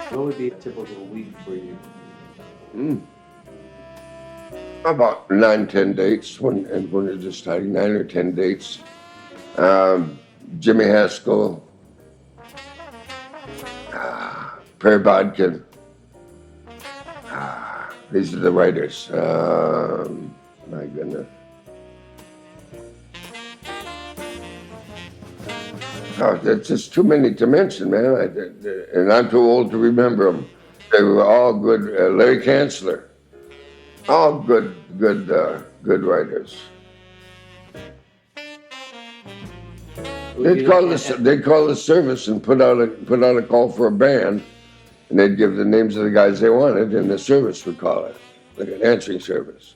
What would be a typical week for you? About 9, 10 dates when you're just starting, 9 or 10 dates. Jimmy Haskell, Perry Bodkin. These are the writers. My goodness. Oh, there's just too many to mention, man. And I'm too old to remember them. They were all good. Larry Kanzler, all good writers. Would They'd you call like the they'd call the service and put out a call for a band, and they'd give the names of the guys they wanted, and the service would call it, like an answering service.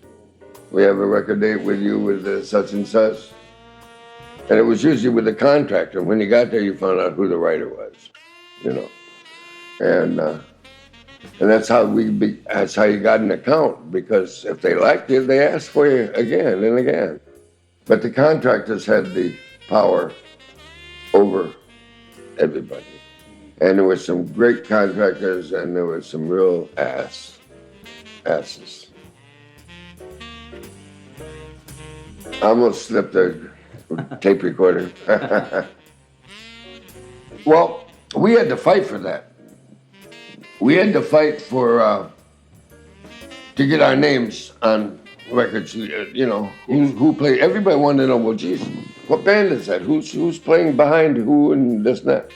We have a record date with you with such and such. And it was usually with the contractor. When you got there, you found out who the writer was, you know. And that's how that's how you got an account, because if they liked you, they asked for you again and again. But the contractors had the power over everybody. And there were some great contractors, and there were some real asses. I almost slipped a tape recorder. Well, we had to fight for that. We had to fight for to get our names on records. You know, who played. Everybody wanted to know. Well, geez, what band is that? Who's playing behind who and this and that.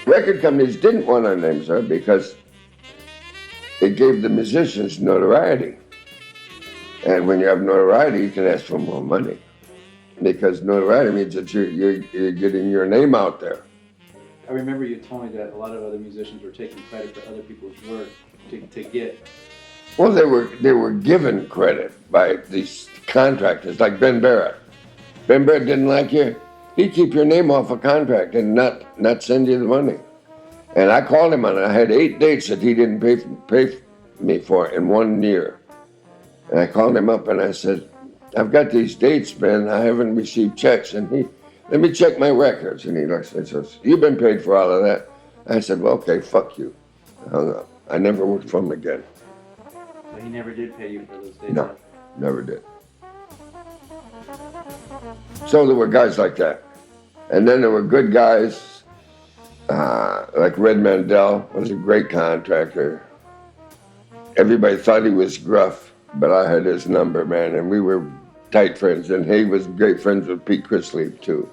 Record companies didn't want our names there because it gave the musicians notoriety. And when you have notoriety, you can ask for more money, because notoriety means that you're getting your name out there. I remember you told me that a lot of other musicians were taking credit for other people's work to get. Well, they were given credit by these contractors, like Ben Barrett. Ben Barrett didn't like you. He'd keep your name off a contract and not send you the money. And I called him on it. I had 8 dates that he didn't pay me for in 1 year. And I called him up and I said, I've got these dates, Ben. I haven't received checks. And let me check my records. And he looks and says, you've been paid for all of that. I said, well, okay, fuck you. I hung up. I never worked for him again. So he never did pay you for those days? No, never did. So there were guys like that. And then there were good guys, like Red Mandel was a great contractor. Everybody thought he was gruff, but I had his number, man, and we were tight friends. And he was great friends with Pete Chrisley, too.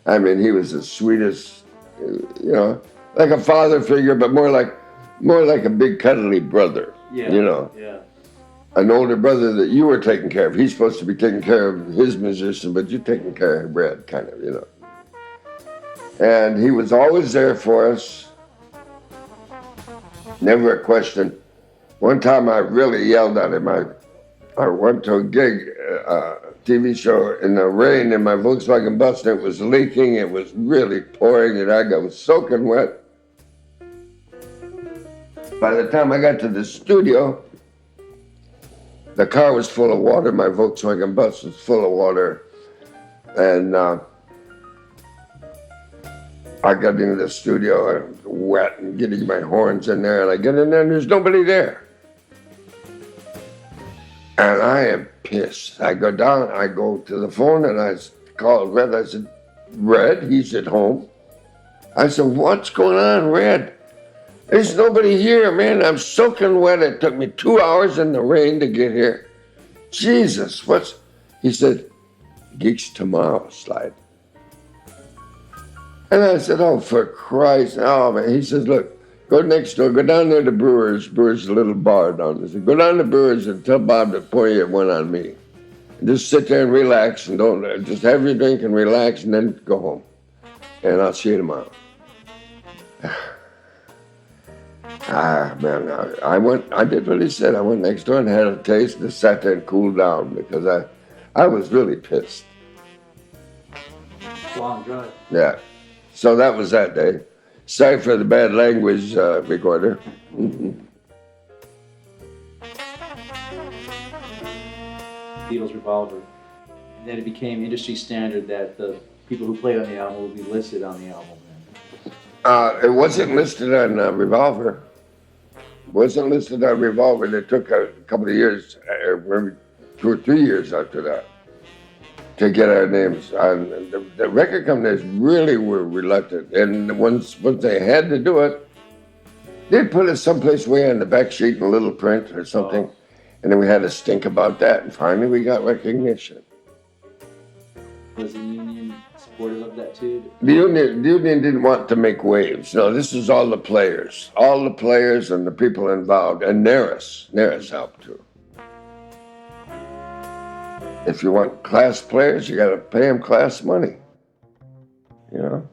I mean, he was the sweetest, you know, like a father figure, but more like a big cuddly brother, you know. Yeah. An older brother that you were taking care of. He's supposed to be taking care of his musician, but you're taking care of Red, kind of, you know. And he was always there for us. Never a question. One time I really yelled at him. I went to a gig, TV show in the rain in my Volkswagen bus, and it was leaking. It was really pouring, and I was soaking wet. By the time I got to the studio, the car was full of water. My Volkswagen bus was full of water. And I got into the studio, and wet and getting my horns in there, and I get in there and there's nobody there. And I am pissed. I go down, I go to the phone, and I called Red. I said, Red, he's at home. I said, what's going on, Red? There's nobody here, man. I'm soaking wet. It took me 2 hours in the rain to get here. Jesus, He said, gigs tomorrow, Slyde. And I said, oh, for Christ. Oh, man. He says, look, go next door. Go down there to Brewers. Brewers is a little bar down there. He said, go down to Brewers and tell Bob to pour you one on me. And just sit there and relax, and don't just have your drink and relax, and then go home. And I'll see you tomorrow. Man, I did what he said. I went next door and had a taste and sat there and cooled down, because I was really pissed. Long drive. Yeah. So that was that day. Sorry for the bad language, recorder. Beatles Revolver. And then it became industry standard that the people who played on the album will be listed on the album then. It wasn't listed on Revolver. Wasn't listed on Revolver. It took a couple of years, maybe 2 or 3 years after that, to get our names on. The record companies really were reluctant, and once they had to do it, they'd put it someplace way on the back sheet in a little print or something, and then we had to stink about that, and finally we got recognition. Was the union supportive of that too? The union didn't want to make waves. No, this is all the players and the people involved, and Naris helped too. If you want class players, you got to pay them class money. You know.